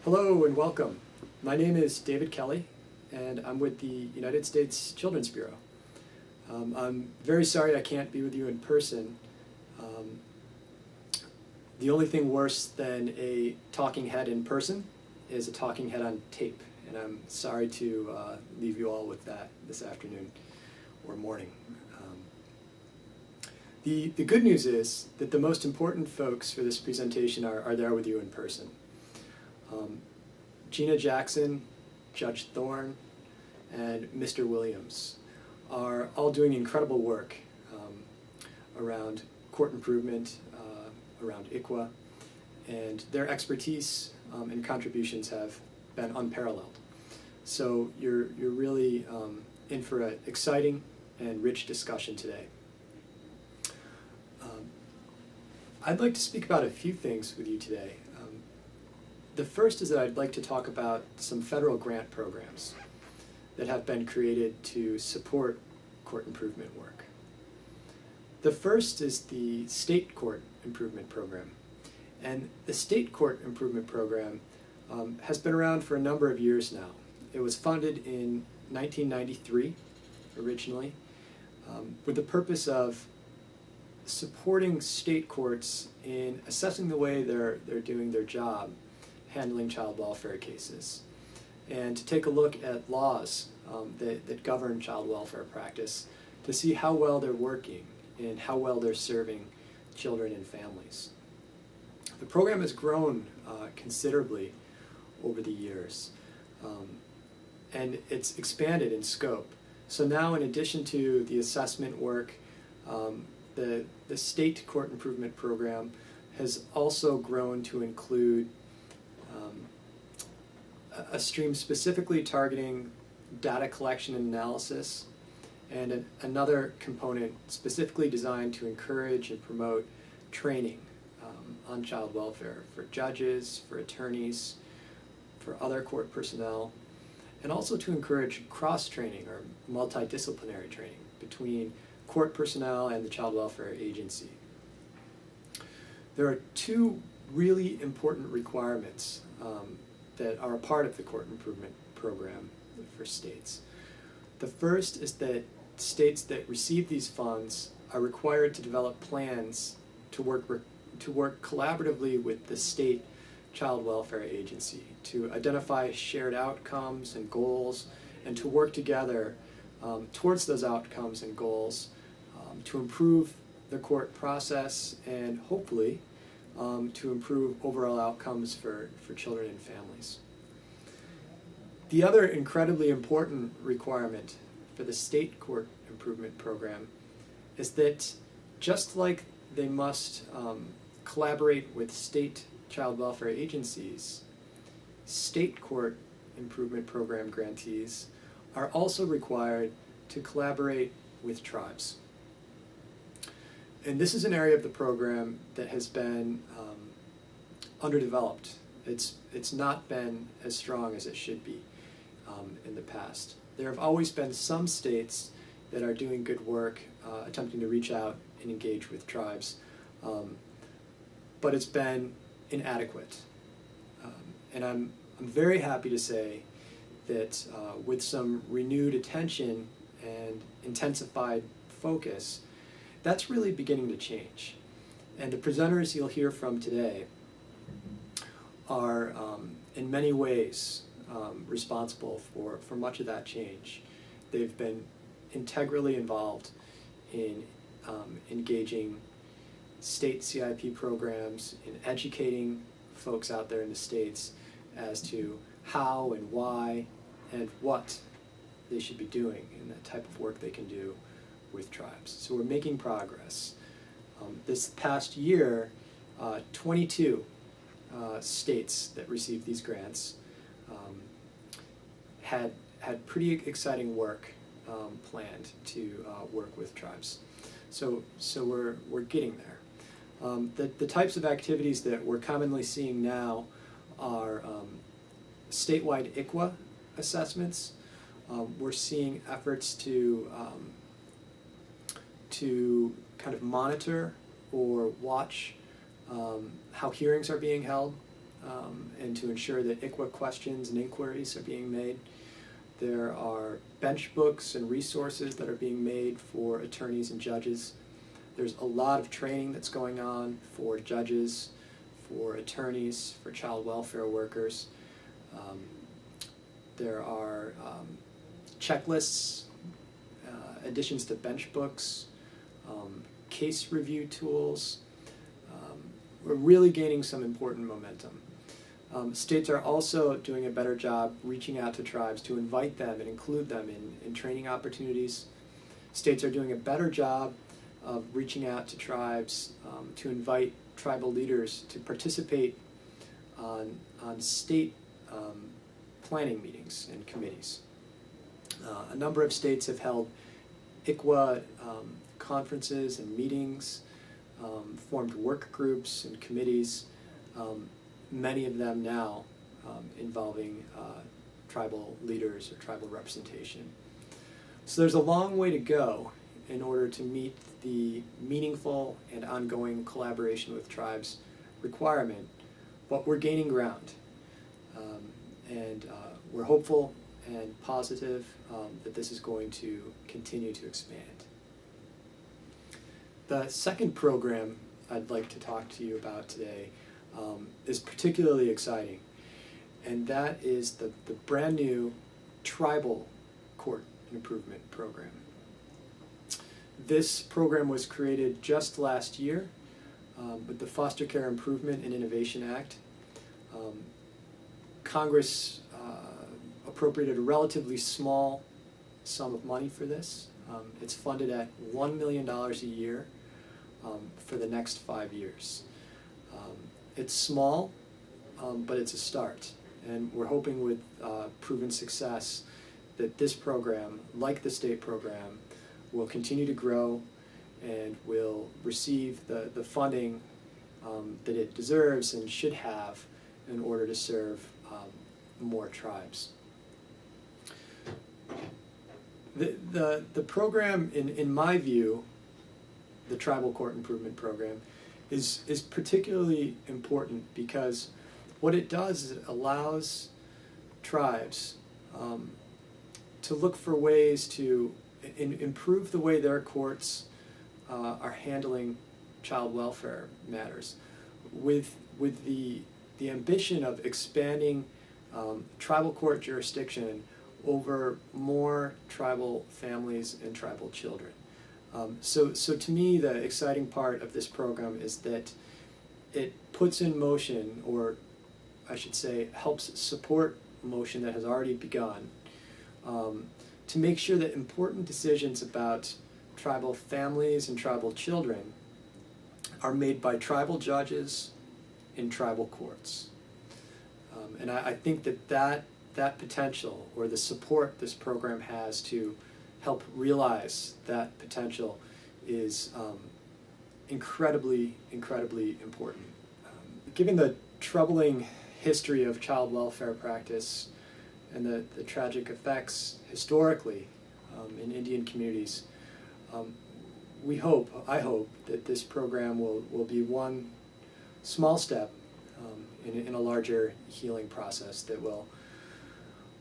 Hello and welcome. My name is David Kelly, and I'm with the United States Children's Bureau. I'm very sorry I can't be with you in person. The only thing worse than a talking head in person is a talking head on tape, and I'm sorry to leave you all with that this afternoon or morning. The good news is that the most important folks for this presentation are there with you in person. Gina Jackson, Judge Thorne, and Mr. Williams are all doing incredible work around court improvement, around ICWA, and their expertise and contributions have been unparalleled. So you're really in for an exciting and rich discussion today. I'd like to speak about a few things with you today. The first is that I'd like to talk about some federal grant programs that have been created to support court improvement work. The first is the State Court Improvement Program. And the State Court Improvement Program has been around for a number of years now. It was funded in 1993 originally with the purpose of supporting state courts in assessing the way they're doing their job handling child welfare cases, and to take a look at laws that govern child welfare practice to see how well they're working and how well they're serving children and families. The program has grown considerably over the years, and it's expanded in scope. So now, in addition to the assessment work, the State Court Improvement Program has also grown to include a stream specifically targeting data collection and analysis, and another component specifically designed to encourage and promote training on child welfare for judges, for attorneys, for other court personnel, and also to encourage cross-training or multidisciplinary training between court personnel and the child welfare agency. There are two really important requirements that are a part of the court improvement program for states. The first is that states that receive these funds are required to develop plans to work collaboratively with the state child welfare agency to identify shared outcomes and goals, and to work together towards those outcomes and goals to improve the court process and hopefully to improve overall outcomes for children and families. The other incredibly important requirement for the State Court Improvement Program is that just like they must collaborate with state child welfare agencies, State Court Improvement Program grantees are also required to collaborate with tribes. And this is an area of the program that has been underdeveloped. It's not been as strong as it should be in the past. There have always been some states that are doing good work, attempting to reach out and engage with tribes, but it's been inadequate. And I'm very happy to say that with some renewed attention and intensified focus, that's really beginning to change. And the presenters you'll hear from today are in many ways responsible for much of that change. They've been integrally involved in engaging state CIP programs, in educating folks out there in the states as to how and why and what they should be doing and the type of work they can do with tribes. So we're making progress. This past year, 22 states that received these grants had pretty exciting work planned to work with tribes. So we're getting there. The types of activities that we're commonly seeing now are statewide ICWA assessments. We're seeing efforts to kind of monitor or watch how hearings are being held and to ensure that ICWA questions and inquiries are being made. There are bench books and resources that are being made for attorneys and judges. There's a lot of training that's going on for judges, for attorneys, for child welfare workers. There are checklists, additions to bench books, case review tools. We're really gaining some important momentum. States are also doing a better job reaching out to tribes to invite them and include them in training opportunities. States are doing a better job of reaching out to tribes to invite tribal leaders to participate on state planning meetings and committees. A number of states have held ICWA conferences and meetings, formed work groups and committees, many of them now involving tribal leaders or tribal representation. So there's a long way to go in order to meet the meaningful and ongoing collaboration with tribes requirement, but we're gaining ground. And we're hopeful and positive that this is going to continue to expand. The second program I'd like to talk to you about today is particularly exciting, and that is the brand new Tribal Court Improvement Program. This program was created just last year with the Foster Care Improvement and Innovation Act. Congress appropriated a relatively small sum of money for this. It's funded at $1 million a year for the next 5 years. It's small, but it's a start. And we're hoping with proven success that this program, like the state program, will continue to grow and will receive the funding that it deserves and should have in order to serve more tribes. The program, in my view, the Tribal Court Improvement Program, is particularly important because what it does is it allows tribes to look for ways to improve the way their courts are handling child welfare matters, with the ambition of expanding tribal court jurisdiction over more tribal families and tribal children. So to me, the exciting part of this program is that it puts in motion, or I should say helps support motion that has already begun, to make sure that important decisions about tribal families and tribal children are made by tribal judges in tribal courts. And I think that potential, or the support this program has to help realize that potential, is incredibly important. Given the troubling history of child welfare practice and the tragic effects historically in Indian communities, I hope that this program will be one small step in a larger healing process that will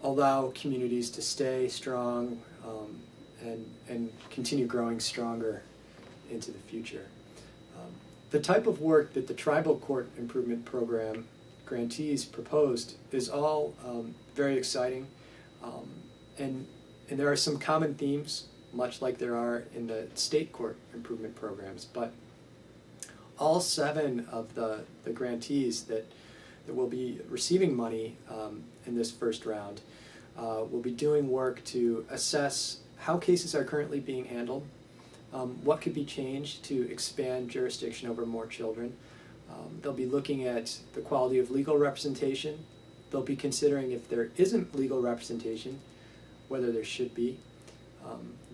allow communities to stay strong and continue growing stronger into the future. The type of work that the Tribal Court Improvement Program grantees proposed is all very exciting, and there are some common themes, much like there are in the state court improvement programs, but all 7 of the grantees that will be receiving money in this first round will be doing work to assess how cases are currently being handled, what could be changed to expand jurisdiction over more children. They'll be looking at the quality of legal representation. They'll be considering if there isn't legal representation, whether there should be.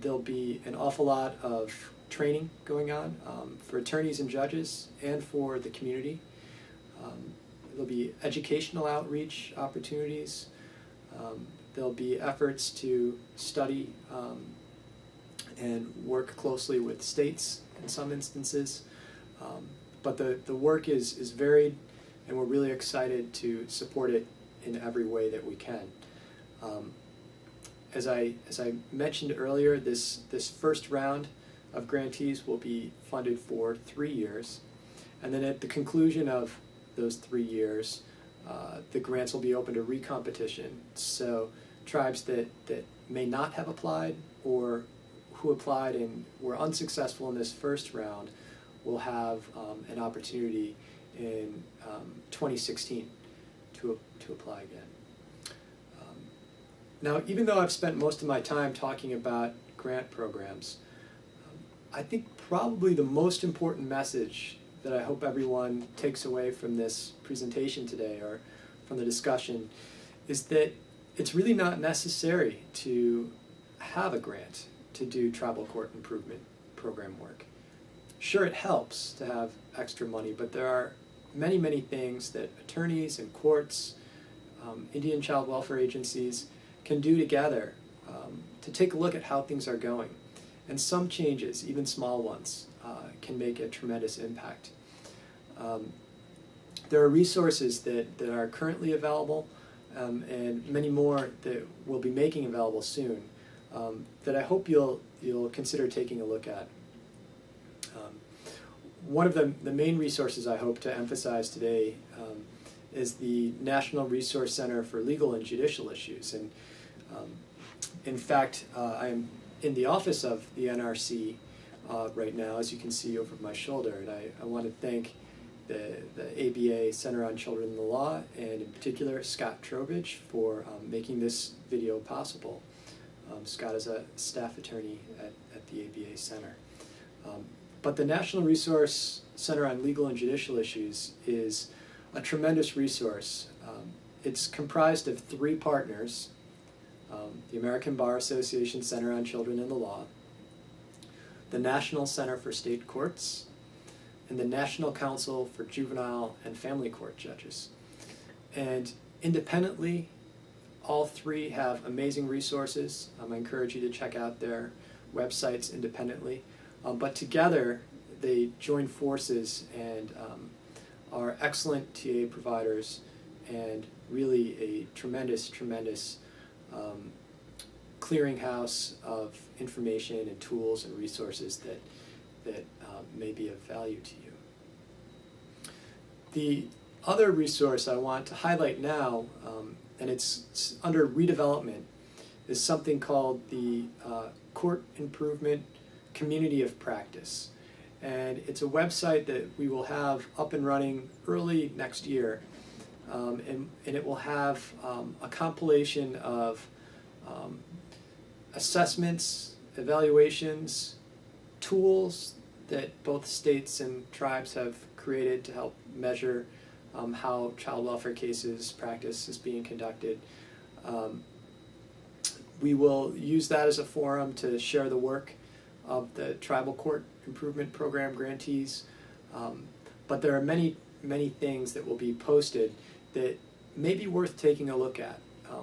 There'll be an awful lot of training going on for attorneys and judges and for the community. There'll be educational outreach opportunities. There'll be efforts to study and work closely with states in some instances. But the work is varied and we're really excited to support it in every way that we can. As I mentioned earlier, this first round of grantees will be funded for 3 years, and then at the conclusion of those 3 years, the grants will be open to recompetition. So tribes that may not have applied or who applied and were unsuccessful in this first round will have an opportunity in 2016 to apply again. Now, even though I've spent most of my time talking about grant programs, I think probably the most important message that I hope everyone takes away from this presentation today or from the discussion is that it's really not necessary to have a grant to do tribal court improvement program work. Sure, it helps to have extra money, but there are many, many things that attorneys and courts, Indian child welfare agencies can do together to take a look at how things are going. And some changes, even small ones, can make a tremendous impact. There are resources that are currently available and many more that we'll be making available soon that I hope you'll consider taking a look at. One of the main resources I hope to emphasize today is the National Resource Center for Legal and Judicial Issues. And in fact, I'm in the office of the NRC right now, as you can see over my shoulder, and I want to thank the ABA Center on Children and the Law, and in particular Scott Trowbridge, for making this video possible. Scott is a staff attorney at the ABA Center. But the National Resource Center on Legal and Judicial Issues is a tremendous resource. It's comprised of 3 partners: the American Bar Association Center on Children and the Law, the National Center for State Courts, and the National Council for Juvenile and Family Court Judges. And independently, all 3 have amazing resources. I encourage you to check out their websites independently. But together, they join forces and are excellent TA providers and really a tremendous clearinghouse of information and tools and resources that may be of value to you. The other resource I want to highlight now, and it's under redevelopment, is something called the Court Improvement Community of Practice. And it's a website that we will have up and running early next year. And it will have a compilation of assessments, evaluations, tools that both states and tribes have created to help measure how child welfare cases practice is being conducted. We will use that as a forum to share the work of the Tribal Court Improvement Program grantees. But there are many things that will be posted that may be worth taking a look at.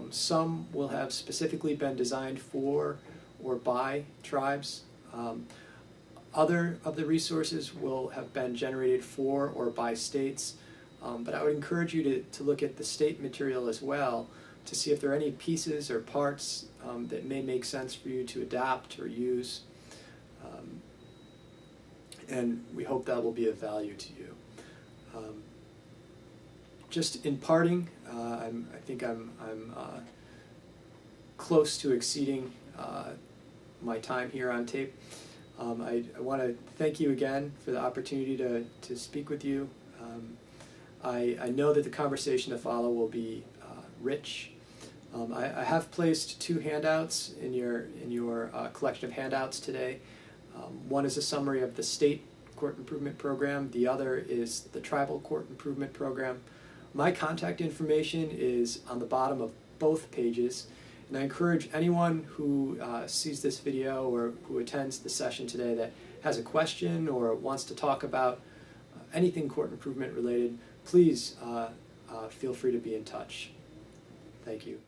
Some will have specifically been designed for or by tribes. Other of the resources will have been generated for or by states. But I would encourage you to look at the state material as well to see if there are any pieces or parts that may make sense for you to adapt or use. And we hope that will be of value to you. Just in parting, I think I'm close to exceeding my time here on tape. I want to thank you again for the opportunity to speak with you. I know that the conversation to follow will be rich. I have placed 2 handouts in your collection of handouts today. One is a summary of the State Court Improvement Program. The other is the Tribal Court Improvement Program. My contact information is on the bottom of both pages, and I encourage anyone who sees this video or who attends the session today that has a question or wants to talk about anything court improvement related, please feel free to be in touch. Thank you.